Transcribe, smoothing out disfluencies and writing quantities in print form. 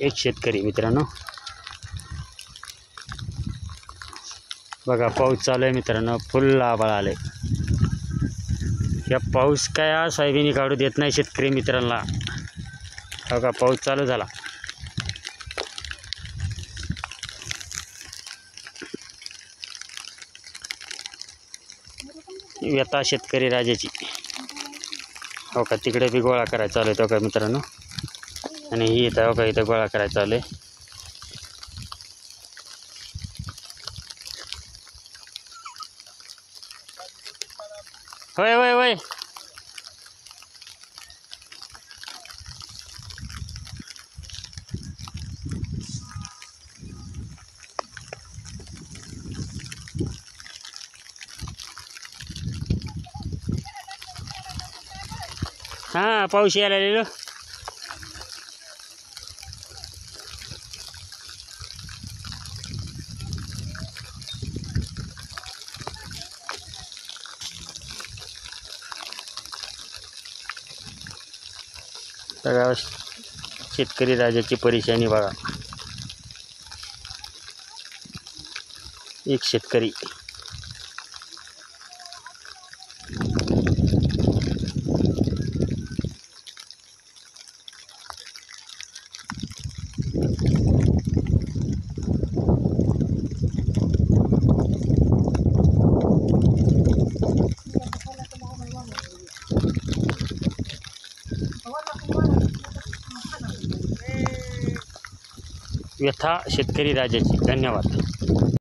एक शेतकरी मित्रांनो, बघा पाऊस चालू आहे मित्रांनो, फुल आभाळ आले. या पाऊस काय सोयाबीन काढू देत नाही शेतकरी मित्रांना. बघा पाऊस चालू झाला. व्यथा शेतकरी राजाची. हो का, तिकडे बी गोळा करायचा चालू आहे तो का मित्रांनो, आणि ही इथं हो का इथं गोळा करायचा चालू आहे. होय होय होय. हां पाऊस यायला लागलेलो. सगळ्या शेतकरी राजाची परेशानी बघा. एक शेतकरी. व्यथा शेतकरी राजाची. धन्यवाद.